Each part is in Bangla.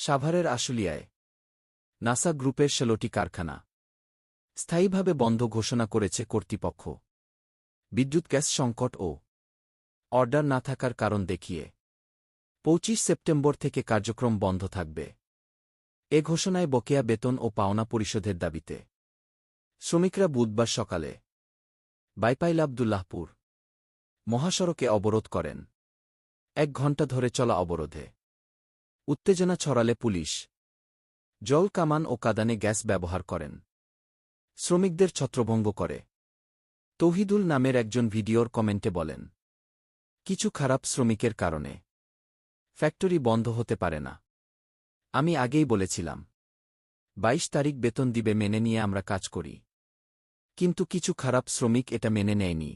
সাভারের আশুলিয়ায় নাসা গ্রুপের ১৬টি কারখানা স্থায়ীভাবে বন্ধ ঘোষণা করেছে কর্তৃপক্ষ। বিদ্যুৎ গ্যাস সংকট ও অর্ডার না থাকার কারণ দেখিয়ে ২৫ সেপ্টেম্বর থেকে কার্যক্রম বন্ধ থাকবে। এ ঘোষণায় বকেয়া বেতন ও পাওনা পরিশোধের দাবিতে শ্রমিকরা বুধবার সকালে বাইপাইল আবদুল্লাহপুর মহাসড়কে অবরোধ করেন। ১ ঘণ্টা ধরে চলা অবরোধে উত্তেজনা ছড়ালে পুলিশ জল কামান ও কাঁদানে গ্যাস ব্যবহার করেন। শ্রমিকদের ছত্রভঙ্গ করে তৌহিদুল নামের একজন ভিডিওর কমেন্টে বলেন, কিছু খারাপ শ্রমিকের কারণে ফ্যাক্টরি বন্ধ হতে পারে না। আমি আগেই বলেছিলাম ২২ তারিখ বেতন দিবে, মেনে নিয়ে আমরা কাজ করি। কিন্তু কিছু খারাপ শ্রমিক এটা মেনে নেয়নি।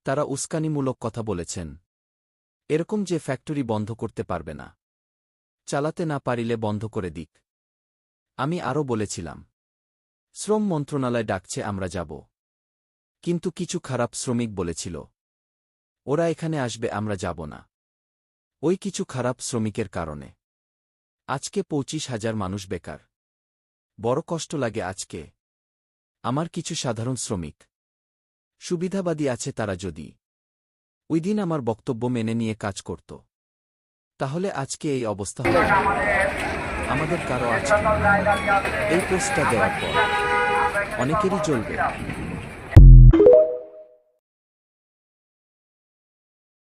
তারা উস্কানিমূলক কথা বলেছেন, এরকম যে ফ্যাক্টরি বন্ধ করতে পারবে না, চালাতে না পারিলে বন্ধ করে দিক। আমি আরও বলেছিলাম শ্রম মন্ত্রণালয় ডাকছে, আমরা যাব। কিন্তু কিছু খারাপ শ্রমিক বলেছিল ওরা এখানে আসবে, আমরা যাব না। ওই কিছু খারাপ শ্রমিকের কারণে আজকে ২৫,০০০ মানুষ বেকার। বড় কষ্ট লাগে আজকে। আমার কিছু সাধারণ শ্রমিক সুবিধাবাদী আছে, তারা যদি ওই দিন আমার বক্তব্য মেনে নিয়ে কাজ করত, তাহলে আজকে এই অবস্থা হতো না। আমাদের কারো আজকে এই পোস্টটা দেওয়ার পর অনেকেরই জ্বলবে।